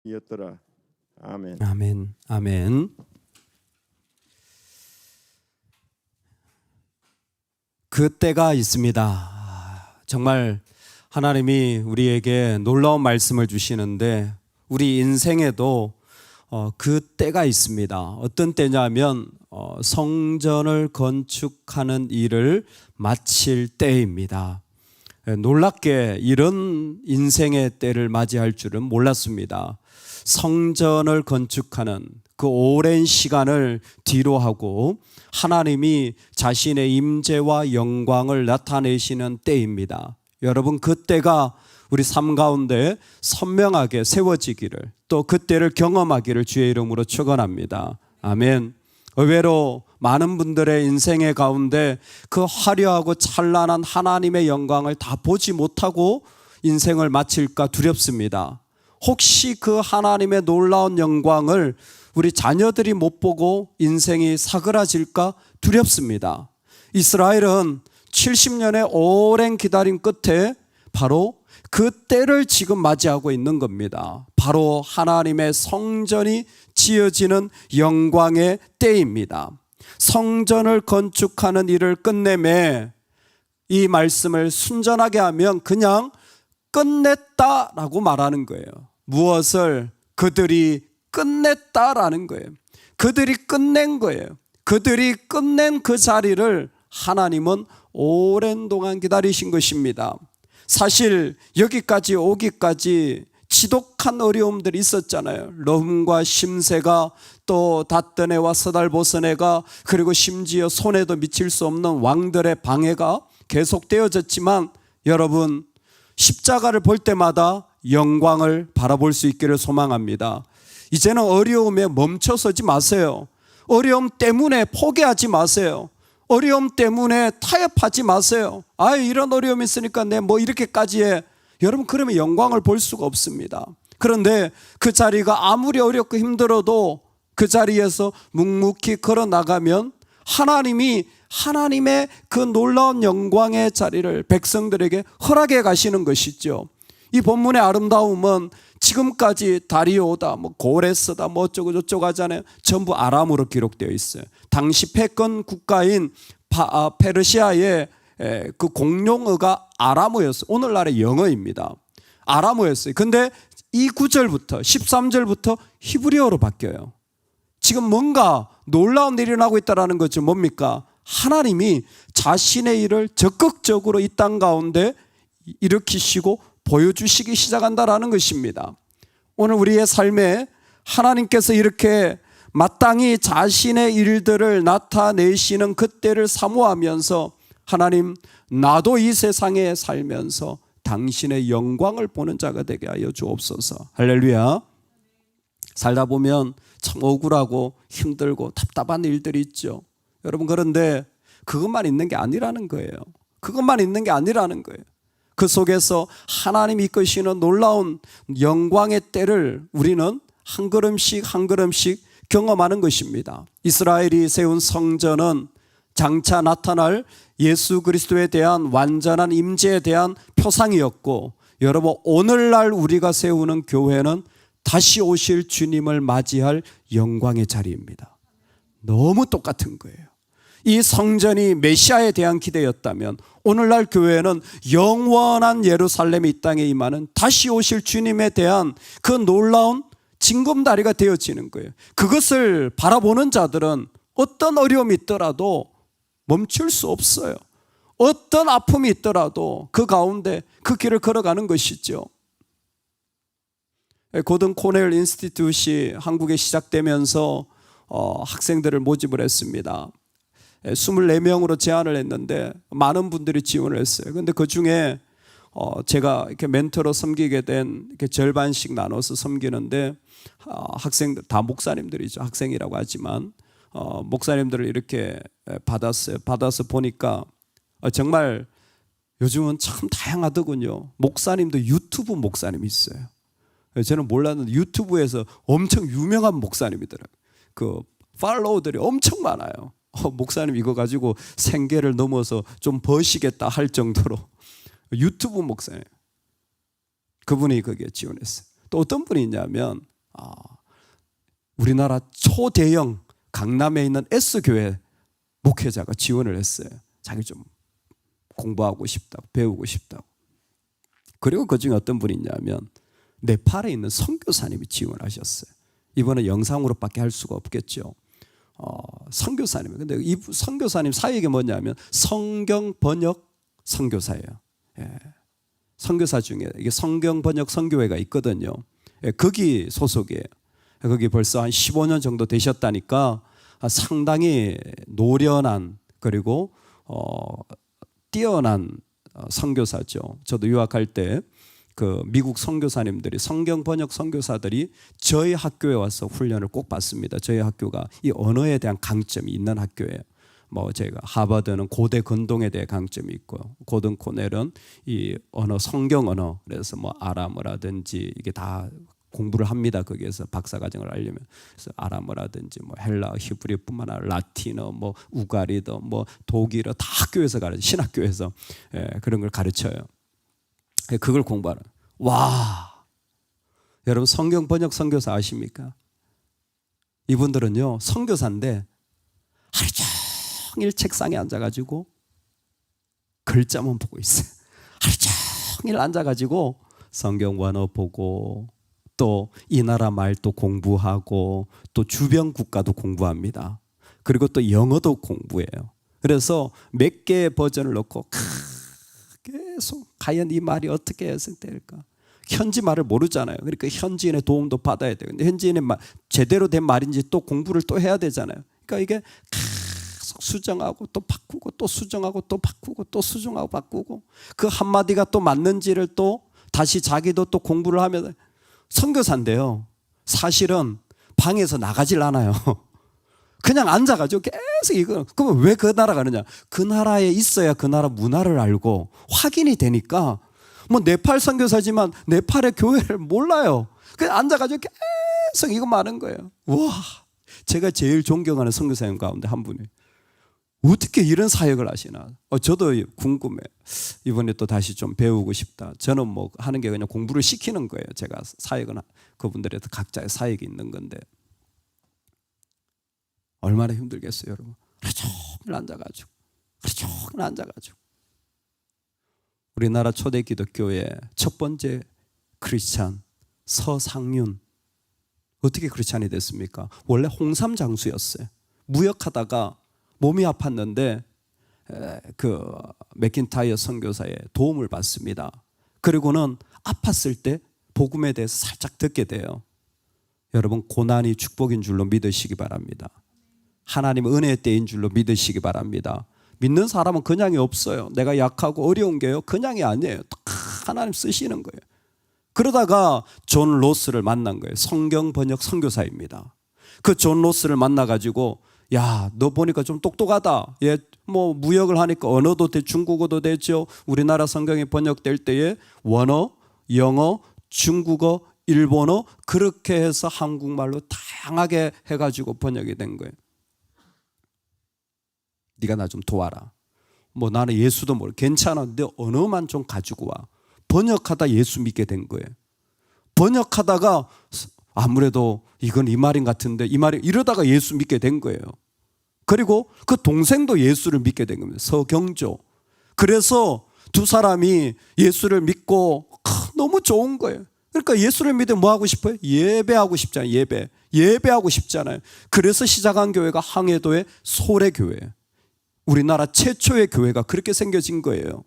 이었더라. 아멘. 아멘. 아멘. 그 때가 있습니다. 정말 하나님이 우리에게 놀라운 말씀을 주시는데 우리 인생에도 그 때가 있습니다. 어떤 때냐면 성전을 건축하는 일을 마칠 때입니다. 놀랍게 이런 인생의 때를 맞이할 줄은 몰랐습니다. 성전을 건축하는 그 오랜 시간을 뒤로하고 하나님이 자신의 임재와 영광을 나타내시는 때입니다. 여러분, 그 때가 우리 삶 가운데 선명하게 세워지기를, 또 그 때를 경험하기를 주의 이름으로 축원합니다. 아멘. 의외로 많은 분들의 인생의 가운데 그 화려하고 찬란한 하나님의 영광을 다 보지 못하고 인생을 마칠까 두렵습니다. 혹시 그 하나님의 놀라운 영광을 우리 자녀들이 못 보고 인생이 사그라질까 두렵습니다. 이스라엘은 70년의 오랜 기다림 끝에 바로 그 때를 지금 맞이하고 있는 겁니다. 바로 하나님의 성전이 지어지는 영광의 때입니다. 성전을 건축하는 일을 끝내매 이 말씀을 순전하게 하면 그냥 끝냈다라고 말하는 거예요. 무엇을? 그들이 끝냈다라는 거예요. 그들이 끝낸 거예요. 그들이 끝낸 그 자리를 하나님은 오랜 동안 기다리신 것입니다. 사실 여기까지 오기까지 지독한 어려움들이 있었잖아요. 럼과 심새가, 또 닷든 해와 서달보선 해가, 그리고 심지어 손에도 미칠 수 없는 왕들의 방해가 계속되어졌지만 여러분, 십자가를 볼 때마다 영광을 바라볼 수 있기를 소망합니다. 이제는 어려움에 멈춰서지 마세요. 어려움 때문에 포기하지 마세요. 어려움 때문에 타협하지 마세요. 이런 어려움이 있으니까 내 뭐 이렇게까지 해. 여러분, 그러면 영광을 볼 수가 없습니다. 그런데 그 자리가 아무리 어렵고 힘들어도 그 자리에서 묵묵히 걸어 나가면 하나님이 하나님의 그 놀라운 영광의 자리를 백성들에게 허락해 가시는 것이죠. 이 본문의 아름다움은 지금까지 다리오다, 고레스다, 어쩌고 저쩌고 하잖아요. 전부 아람어로 기록되어 있어요. 당시 패권 국가인 페르시아의 그 공용어가 아람어였어요. 오늘날의 영어입니다. 아람어였어요. 근데 이 9절부터 13절부터 히브리어로 바뀌어요. 지금 뭔가 놀라운 일이 일어나고 있다는 거죠. 뭡니까? 하나님이 자신의 일을 적극적으로 이 땅 가운데 일으키시고 보여주시기 시작한다라는 것입니다. 오늘 우리의 삶에 하나님께서 이렇게 마땅히 자신의 일들을 나타내시는 그때를 사모하면서 하나님, 나도 이 세상에 살면서 당신의 영광을 보는 자가 되게 하여 주옵소서. 할렐루야. 살다 보면 참 억울하고 힘들고 답답한 일들이 있죠. 여러분, 그런데 그것만 있는 게 아니라는 거예요. 그것만 있는 게 아니라는 거예요. 그 속에서 하나님이 이끄시는 놀라운 영광의 때를 우리는 한 걸음씩 한 걸음씩 경험하는 것입니다. 이스라엘이 세운 성전은 장차 나타날 예수 그리스도에 대한 완전한 임재에 대한 표상이었고, 여러분, 오늘날 우리가 세우는 교회는 다시 오실 주님을 맞이할 영광의 자리입니다. 너무 똑같은 거예요. 이 성전이 메시아에 대한 기대였다면 오늘날 교회는 영원한 예루살렘이 이 땅에 임하는 다시 오실 주님에 대한 그 놀라운 징검다리가 되어지는 거예요. 그것을 바라보는 자들은 어떤 어려움이 있더라도 멈출 수 없어요. 어떤 아픔이 있더라도 그 가운데 그 길을 걸어가는 것이죠. 고든 코넬 인스티튜트이 한국에 시작되면서 학생들을 모집을 했습니다. 24명으로 제안을 했는데 많은 분들이 지원을 했어요. 그런데 그 중에 제가 이렇게 멘토로 섬기게 된, 이렇게 절반씩 나눠서 섬기는데 학생들 다 목사님들이죠. 학생이라고 하지만 목사님들을 이렇게 받았어요. 받아서 보니까 정말 요즘은 참 다양하더군요. 목사님도 유튜브 목사님이 있어요. 저는 몰랐는데 유튜브에서 엄청 유명한 목사님이더라고요. 그 팔로워들이 엄청 많아요. 목사님 이거 가지고 생계를 넘어서 좀 버시겠다 할 정도로 유튜브 목사님, 그분이 거기에 지원했어요. 또 어떤 분이 있냐면 우리나라 초대형 강남에 있는 S교회 목회자가 지원을 했어요. 자기 좀 공부하고 싶다고, 배우고 싶다고. 그리고 그중에 어떤 분이 있냐면 네팔에 있는 선교사님이 지원하셨어요. 이번에 영상으로밖에 할 수가 없겠죠. 선교사님. 근데 이 선교사님 사역이 뭐냐면 성경 번역 선교사예요. 예. 선교사 중에 이게 성경 번역 선교회가 있거든요. 예, 거기 소속이에요. 거기 벌써 한 15년 정도 되셨다니까 상당히 노련한 그리고 뛰어난 선교사죠. 저도 유학할 때 그 미국 선교사님들이 성경 번역 선교사들이 저희 학교에 와서 훈련을 꼭 받습니다. 저희 학교가 이 언어에 대한 강점이 있는 학교예요. 뭐 제가 하버드는 고대 근동에 대해 강점이 있고 고등 코넬은 이 언어 성경 언어 그래서 뭐 아람어라든지 이게 다 공부를 합니다. 거기에서 박사과정을 하려면 그래서 아람어라든지 뭐 헬라, 히브리뿐만 아니라 라틴어, 뭐 우가리더, 뭐 독일어 다 학교에서 가르쳐 신학교에서 그런 걸 가르쳐요. 그걸 공부하는. 와, 여러분 성경 번역 선교사 아십니까? 이분들은요 선교사인데 하루 종일 책상에 앉아가지고 글자만 보고 있어요. 하루 종일 앉아가지고 성경 원어 보고 또 이 나라 말도 공부하고 또 주변 국가도 공부합니다. 그리고 또 영어도 공부해요. 그래서 몇 개의 버전을 넣고 계속 과연 이 말이 어떻게 해석될까? 현지 말을 모르잖아요. 그러니까 현지인의 도움도 받아야 돼요. 근데 현지인의 말 제대로 된 말인지 또 공부를 또 해야 되잖아요. 그러니까 이게 계속 수정하고 또 바꾸고 또 수정하고 또 바꾸고 또 수정하고 바꾸고 그 한마디가 또 맞는지를 또 다시 자기도 또 공부를 하면 선교사인데요. 사실은 방에서 나가질 않아요. 그냥 앉아가지고 계속 이거. 그러면 왜 그 나라 가느냐? 그 나라에 있어야 그 나라 문화를 알고 확인이 되니까 뭐 네팔 선교사지만 네팔의 교회를 몰라요. 그냥 앉아가지고 계속 이거 많은 거예요. 와, 제가 제일 존경하는 선교사님 가운데 한 분이 어떻게 이런 사역을 하시나? 저도 궁금해. 이번에 또 다시 좀 배우고 싶다. 저는 뭐 하는 게 그냥 공부를 시키는 거예요. 제가 사역은 그분들의 각자의 사역이 있는 건데. 얼마나 힘들겠어요, 여러분. 하루 종일 앉아가지고 하루 종일 앉아가지고 우리나라 초대 기독교의 첫 번째 크리스찬 서상윤 어떻게 크리스찬이 됐습니까? 원래 홍삼 장수였어요. 무역하다가 몸이 아팠는데 그 맥킨타이어 선교사의 도움을 받습니다. 그리고는 아팠을 때 복음에 대해서 살짝 듣게 돼요. 여러분 고난이 축복인 줄로 믿으시기 바랍니다. 하나님 은혜의 때인 줄로 믿으시기 바랍니다. 믿는 사람은 그냥이 없어요. 내가 약하고 어려운 게요 그냥이 아니에요. 하나님 쓰시는 거예요. 그러다가 존 로스를 만난 거예요. 성경 번역 선교사입니다. 그 존 로스를 만나가지고 야, 너 보니까 좀 똑똑하다. 예, 뭐 무역을 하니까 언어도 중국어도 되죠. 우리나라 성경이 번역될 때에 원어, 영어, 중국어, 일본어 그렇게 해서 한국말로 다양하게 해가지고 번역이 된 거예요. 네가 나 좀 도와라. 뭐 나는 예수도 모르. 괜찮아. 내 언어만 좀 가지고 와. 번역하다 예수 믿게 된 거예요. 번역하다가 아무래도 이건 이 말인 같은데 이 말이 이러다가 예수 믿게 된 거예요. 그리고 그 동생도 예수를 믿게 된 겁니다. 서경조. 그래서 두 사람이 예수를 믿고 너무 좋은 거예요. 그러니까 예수를 믿으면 뭐 하고 싶어요? 예배하고 싶잖아요. 예배하고 싶잖아요. 그래서 시작한 교회가 항해도의 소래교회예요. 우리나라 최초의 교회가 그렇게 생겨진 거예요.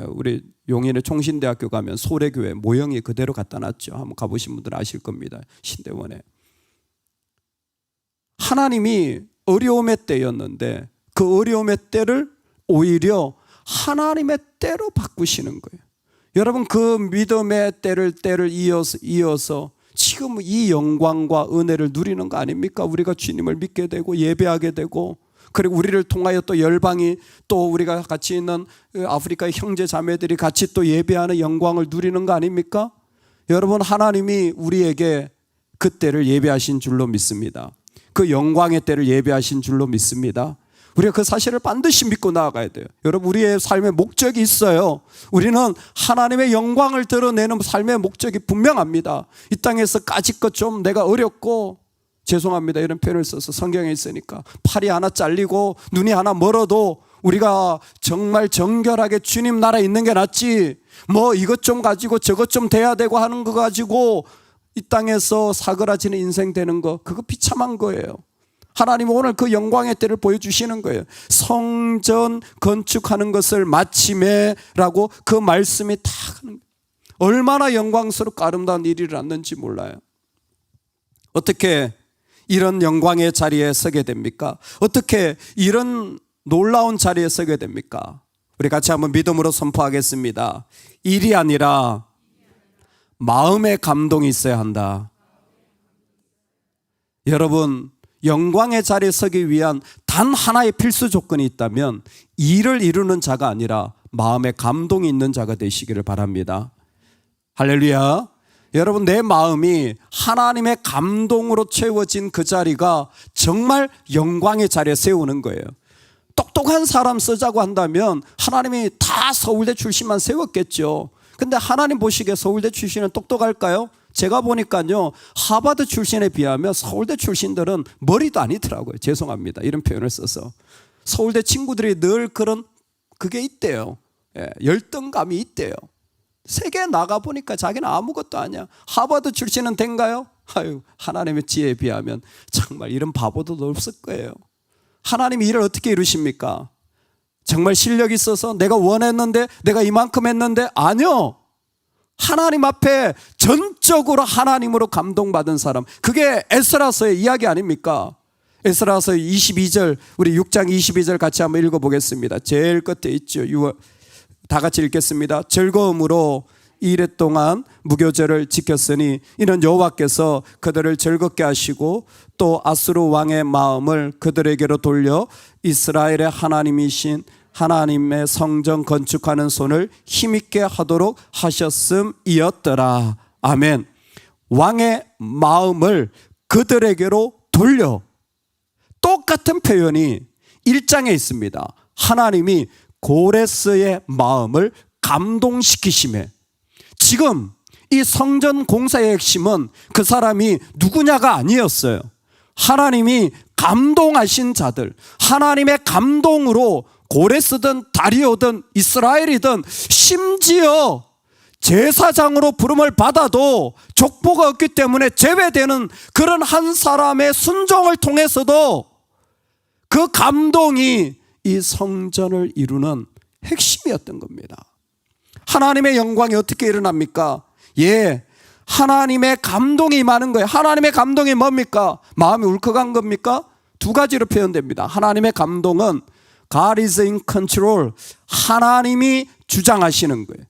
우리 용인의 총신대학교 가면 소래교회 모형이 그대로 갖다 놨죠. 한번 가보신 분들은 아실 겁니다. 신대원에. 하나님이 어려움의 때였는데 그 어려움의 때를 오히려 하나님의 때로 바꾸시는 거예요. 여러분 그 믿음의 때를 이어서 지금 이 영광과 은혜를 누리는 거 아닙니까? 우리가 주님을 믿게 되고 예배하게 되고 그리고 우리를 통하여 또 열방이 또 우리가 같이 있는 아프리카의 형제 자매들이 같이 또 예배하는 영광을 누리는 거 아닙니까? 여러분 하나님이 우리에게 그 때를 예배하신 줄로 믿습니다. 그 영광의 때를 예배하신 줄로 믿습니다. 우리가 그 사실을 반드시 믿고 나아가야 돼요. 여러분, 우리의 삶의 목적이 있어요. 우리는 하나님의 영광을 드러내는 삶의 목적이 분명합니다. 이 땅에서 까짓것 좀 내가 어렵고, 죄송합니다, 이런 표현을 써서 성경에 있으니까, 팔이 하나 잘리고 눈이 하나 멀어도 우리가 정말 정결하게 주님 나라에 있는 게 낫지, 뭐 이것 좀 가지고 저것 좀 돼야 되고 하는 거 가지고 이 땅에서 사그라지는 인생 되는 거, 그거 비참한 거예요. 하나님은 오늘 그 영광의 때를 보여주시는 거예요. 성전 건축하는 것을 마침에라고 그 말씀이 다 하는 거예요. 얼마나 영광스럽고 아름다운 일이 일어났는지 몰라요. 어떻게 이런 영광의 자리에 서게 됩니까? 어떻게 이런 놀라운 자리에 서게 됩니까? 우리 같이 한번 믿음으로 선포하겠습니다. 일이 아니라 마음의 감동이 있어야 한다. 여러분, 영광의 자리에 서기 위한 단 하나의 필수 조건이 있다면 일을 이루는 자가 아니라 마음의 감동이 있는 자가 되시기를 바랍니다. 할렐루야. 여러분, 내 마음이 하나님의 감동으로 채워진 그 자리가 정말 영광의 자리에 세우는 거예요. 똑똑한 사람 쓰자고 한다면 하나님이 다 서울대 출신만 세웠겠죠. 근데 하나님 보시기에 서울대 출신은 똑똑할까요? 제가 보니까요, 하버드 출신에 비하면 서울대 출신들은 머리도 아니더라고요. 죄송합니다, 이런 표현을 써서. 서울대 친구들이 늘 그런 그게 있대요. 열등감이 있대요. 세계에 나가보니까 자기는 아무것도 아니야. 하버드 출신은 된가요? 아유, 하나님의 지혜에 비하면 정말 이런 바보도 없을 거예요. 하나님이 일을 어떻게 이루십니까? 정말 실력이 있어서 내가 원했는데, 내가 이만큼 했는데? 아니요. 하나님 앞에 전적으로 하나님으로 감동받은 사람, 그게 에스라서의 이야기 아닙니까? 에스라서 22절, 우리 6장 22절 같이 한번 읽어보겠습니다. 제일 끝에 있죠. 다 같이 읽겠습니다. 즐거움으로 이래 동안 무교절을 지켰으니 이는 여호와께서 그들을 즐겁게 하시고 또 아수르 왕의 마음을 그들에게로 돌려 이스라엘의 하나님이신 하나님의 성전 건축하는 손을 힘있게 하도록 하셨음이었더라. 아멘. 왕의 마음을 그들에게로 돌려. 똑같은 표현이 1장에 있습니다. 하나님이 고레스의 마음을 감동시키심에, 지금 이 성전 공사의 핵심은 그 사람이 누구냐가 아니었어요. 하나님이 감동하신 자들, 하나님의 감동으로 고레스든 다리오든 이스라엘이든 심지어 제사장으로 부름을 받아도 족보가 없기 때문에 제외되는 그런 한 사람의 순종을 통해서도 그 감동이 이 성전을 이루는 핵심이었던 겁니다. 하나님의 영광이 어떻게 일어납니까? 하나님의 감동이 임하는 거예요. 하나님의 감동이 뭡니까? 마음이 울컥한 겁니까? 두 가지로 표현됩니다. 하나님의 감동은 God is in control. 하나님이 주장하시는 거예요.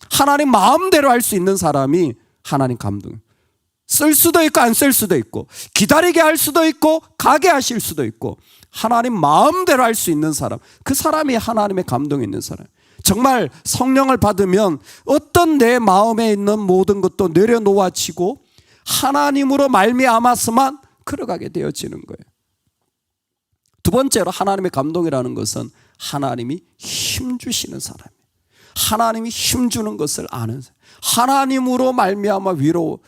하나님 마음대로 할 수 있는 사람이 하나님 감동. 쓸 수도 있고 안 쓸 수도 있고, 기다리게 할 수도 있고 가게 하실 수도 있고, 하나님 마음대로 할 수 있는 사람, 그 사람이 하나님의 감동이 있는 사람. 정말 성령을 받으면 어떤 내 마음에 있는 모든 것도 내려놓아지고 하나님으로 말미암아서만 걸어가게 되어지는 거예요. 두 번째로, 하나님의 감동이라는 것은 하나님이 힘주시는 사람이에요. 하나님이 힘주는 것을 아는 사람. 하나님으로 말미암아 위로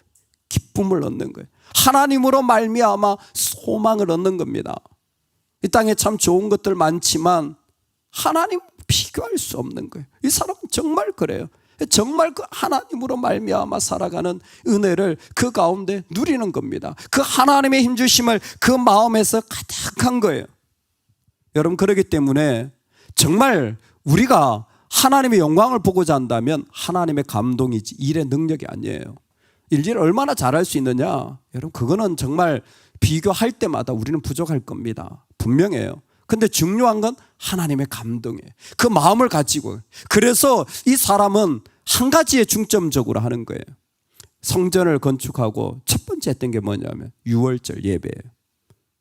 기쁨을 얻는 거예요. 하나님으로 말미암아 소망을 얻는 겁니다. 이 땅에 참 좋은 것들 많지만 하나님 비교할 수 없는 거예요. 이 사람은 정말 그래요. 정말 그 하나님으로 말미암아 살아가는 은혜를 그 가운데 누리는 겁니다. 그 하나님의 힘주심을 그 마음에서 가득한 거예요. 여러분, 그렇기 때문에 정말 우리가 하나님의 영광을 보고자 한다면 하나님의 감동이지 일의 능력이 아니에요. 일을 얼마나 잘할 수 있느냐, 여러분, 그거는 정말 비교할 때마다 우리는 부족할 겁니다. 분명해요. 근데 중요한 건 하나님의 감동이에요. 그 마음을 가지고. 그래서 이 사람은 한 가지에 중점적으로 하는 거예요. 성전을 건축하고 첫 번째 했던 게 뭐냐면 유월절 예배예요.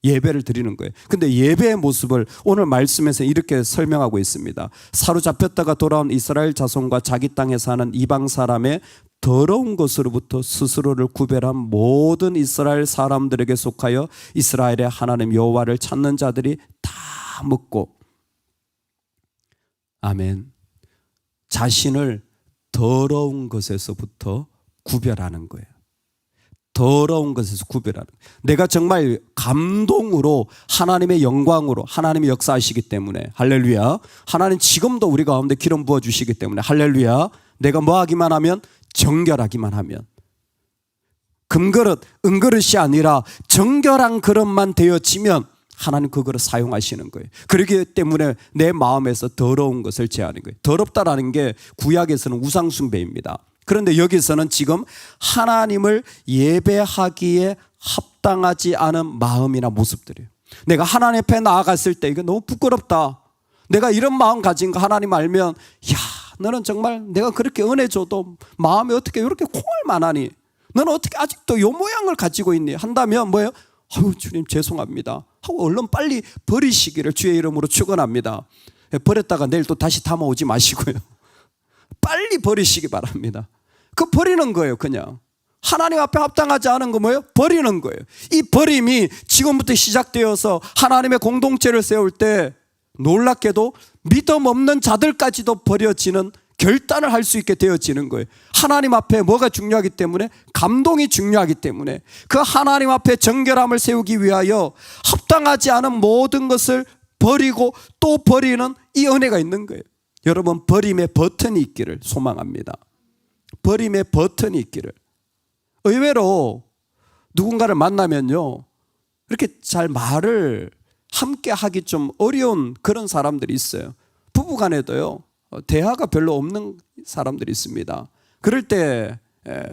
예배를 드리는 거예요. 근데 예배의 모습을 오늘 말씀에서 이렇게 설명하고 있습니다. 사로잡혔다가 돌아온 이스라엘 자손과 자기 땅에 사는 이방 사람의 더러운 것으로부터 스스로를 구별한 모든 이스라엘 사람들에게 속하여 이스라엘의 하나님 여호와를 찾는 자들이 다 먹고, 아멘, 자신을 더러운 것에서부터 구별하는 거예요. 더러운 것에서 구별하는 거예요. 내가 정말 감동으로 하나님의 영광으로 하나님이 역사하시기 때문에, 할렐루야, 하나님 지금도 우리 가운데 기름 부어주시기 때문에, 할렐루야, 내가 뭐 하기만 하면, 정결하기만 하면, 금그릇 은그릇이 아니라 정결한 그릇만 되어지면 하나님 그 그릇 사용하시는 거예요. 그렇기 때문에 내 마음에서 더러운 것을 제하는 거예요. 더럽다라는 게 구약에서는 우상숭배입니다. 그런데 여기서는 지금 하나님을 예배하기에 합당하지 않은 마음이나 모습들이에요. 내가 하나님 앞에 나아갔을 때 이거 너무 부끄럽다, 내가 이런 마음 가진 거 하나님 알면, 야, 너는 정말 내가 그렇게 은혜 줘도 마음이 어떻게 이렇게 콩알만 하니, 너는 어떻게 아직도 요 모양을 가지고 있니 한다면 뭐예요? 아유, 주님 죄송합니다 하고 얼른 빨리 버리시기를 주의 이름으로 축원합니다. 버렸다가 내일 또 다시 담아오지 마시고요, 빨리 버리시기 바랍니다. 그 버리는 거예요. 그냥 하나님 앞에 합당하지 않은 거 뭐예요? 버리는 거예요. 이 버림이 지금부터 시작되어서 하나님의 공동체를 세울 때 놀랍게도 믿음 없는 자들까지도 버려지는 결단을 할 수 있게 되어지는 거예요. 하나님 앞에 뭐가 중요하기 때문에? 감동이 중요하기 때문에 그 하나님 앞에 정결함을 세우기 위하여 합당하지 않은 모든 것을 버리고 또 버리는 이 은혜가 있는 거예요. 여러분, 버림의 버튼이 있기를 소망합니다. 버림의 버튼이 있기를. 의외로 누군가를 만나면요, 이렇게 잘 말을 함께 하기 좀 어려운 그런 사람들이 있어요. 부부간에도요, 대화가 별로 없는 사람들이 있습니다. 그럴 때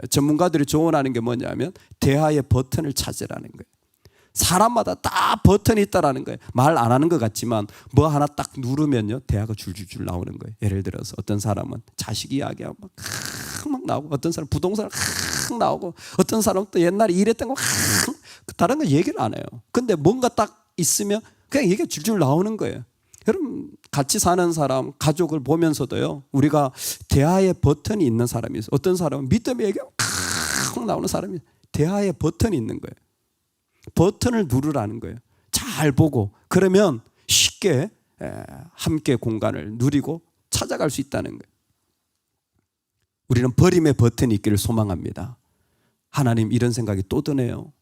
전문가들이 조언하는 게 뭐냐면 대화의 버튼을 찾으라는 거예요. 사람마다 다 버튼이 있다라는 거예요. 말 안 하는 것 같지만 뭐 하나 딱 누르면요, 대화가 줄줄줄 나오는 거예요. 예를 들어서 어떤 사람은 자식 이야기하고 막 나오고, 어떤 사람은 부동산 나오고, 어떤 사람은 또 옛날에 일했던 거 다른 거 얘기를 안 해요. 근데 뭔가 딱 있으면 그냥 얘기가 줄줄 나오는 거예요. 여러분, 같이 사는 사람, 가족을 보면서도요, 우리가 대화의 버튼이 있는 사람이 있어요. 어떤 사람은 믿음의 얘기가 나오는 사람이 있어요. 대화의 버튼이 있는 거예요. 버튼을 누르라는 거예요. 잘 보고, 그러면 쉽게 함께 공간을 누리고 찾아갈 수 있다는 거예요. 우리는 버림의 버튼이 있기를 소망합니다. 하나님, 이런 생각이 또 드네요.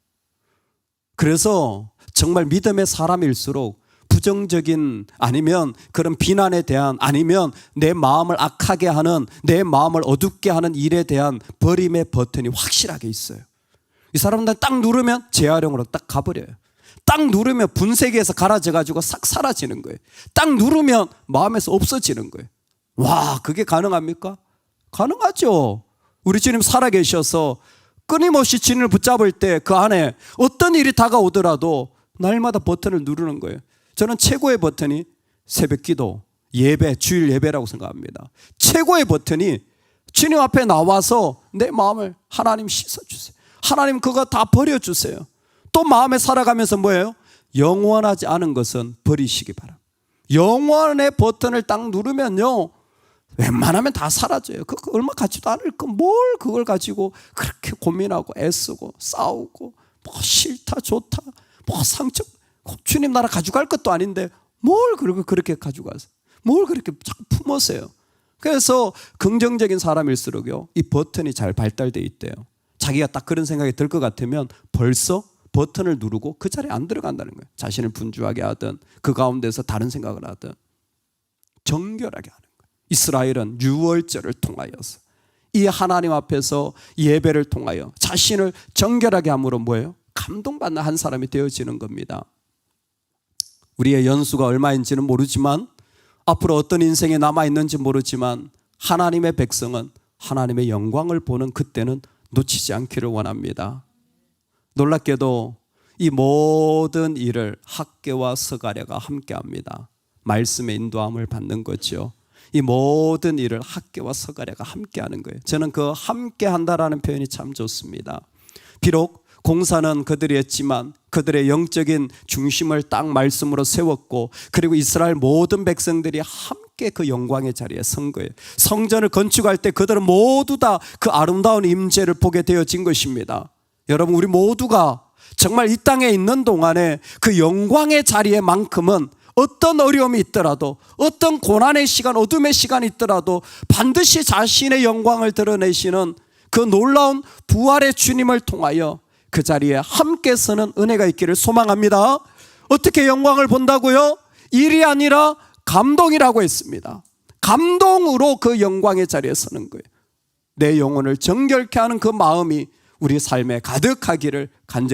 그래서 정말 믿음의 사람일수록 부정적인, 아니면 그런 비난에 대한, 아니면 내 마음을 악하게 하는, 내 마음을 어둡게 하는 일에 대한 버림의 버튼이 확실하게 있어요. 이 사람들은 딱 누르면 재활용으로 딱 가버려요. 딱 누르면 분쇄기에서 갈아져가지고 싹 사라지는 거예요. 딱 누르면 마음에서 없어지는 거예요. 와, 그게 가능합니까? 가능하죠. 우리 주님 살아계셔서 끊임없이 주님을 붙잡을 때 그 안에 어떤 일이 다가오더라도 날마다 버튼을 누르는 거예요. 저는 최고의 버튼이 새벽기도, 예배, 주일 예배라고 생각합니다. 최고의 버튼이 주님 앞에 나와서 내 마음을 하나님 씻어주세요. 하나님 그거 다 버려주세요. 또 마음에 살아가면서 뭐예요? 영원하지 않은 것은 버리시기 바랍니다. 영원의 버튼을 딱 누르면요, 웬만하면 다 사라져요. 그거 얼마 가지도 않을 거 뭘 그걸 가지고 그렇게 고민하고 애쓰고 싸우고, 뭐 싫다 좋다 뭐 상처, 주님 나라 가져갈 것도 아닌데 뭘 그렇게 가져가세요? 뭘 그렇게 자꾸 품으세요? 그래서 긍정적인 사람일수록요, 이 버튼이 잘 발달되어 있대요. 자기가 딱 그런 생각이 들 것 같으면 벌써 버튼을 누르고 그 자리에 안 들어간다는 거예요. 자신을 분주하게 하든 그 가운데서 다른 생각을 하든 정결하게 하는 거예요. 이스라엘은 유월절을 통하여서, 이 하나님 앞에서 예배를 통하여 자신을 정결하게 함으로 뭐예요? 감동받는 한 사람이 되어지는 겁니다. 우리의 연수가 얼마인지는 모르지만, 앞으로 어떤 인생이 남아있는지 모르지만, 하나님의 백성은 하나님의 영광을 보는 그때는 놓치지 않기를 원합니다. 놀랍게도 이 모든 일을 학개와 서가랴가 함께합니다. 말씀의 인도함을 받는 거죠. 이 모든 일을 학개와 서가랴가 함께하는 거예요. 저는 그 함께한다라는 표현이 참 좋습니다. 비록 공사는 그들이 했지만 그들의 영적인 중심을 딱 말씀으로 세웠고, 그리고 이스라엘 모든 백성들이 함께 그 영광의 자리에 선 거예요. 성전을 건축할 때 그들은 모두 다 그 아름다운 임재를 보게 되어진 것입니다. 여러분, 우리 모두가 정말 이 땅에 있는 동안에 그 영광의 자리에만큼은 어떤 어려움이 있더라도, 어떤 고난의 시간, 어둠의 시간이 있더라도 반드시 자신의 영광을 드러내시는 그 놀라운 부활의 주님을 통하여 그 자리에 함께 서는 은혜가 있기를 소망합니다. 어떻게 영광을 본다고요? 일이 아니라 감동이라고 했습니다. 감동으로 그 영광의 자리에 서는 거예요. 내 영혼을 정결케 하는 그 마음이 우리 삶에 가득하기를 간절히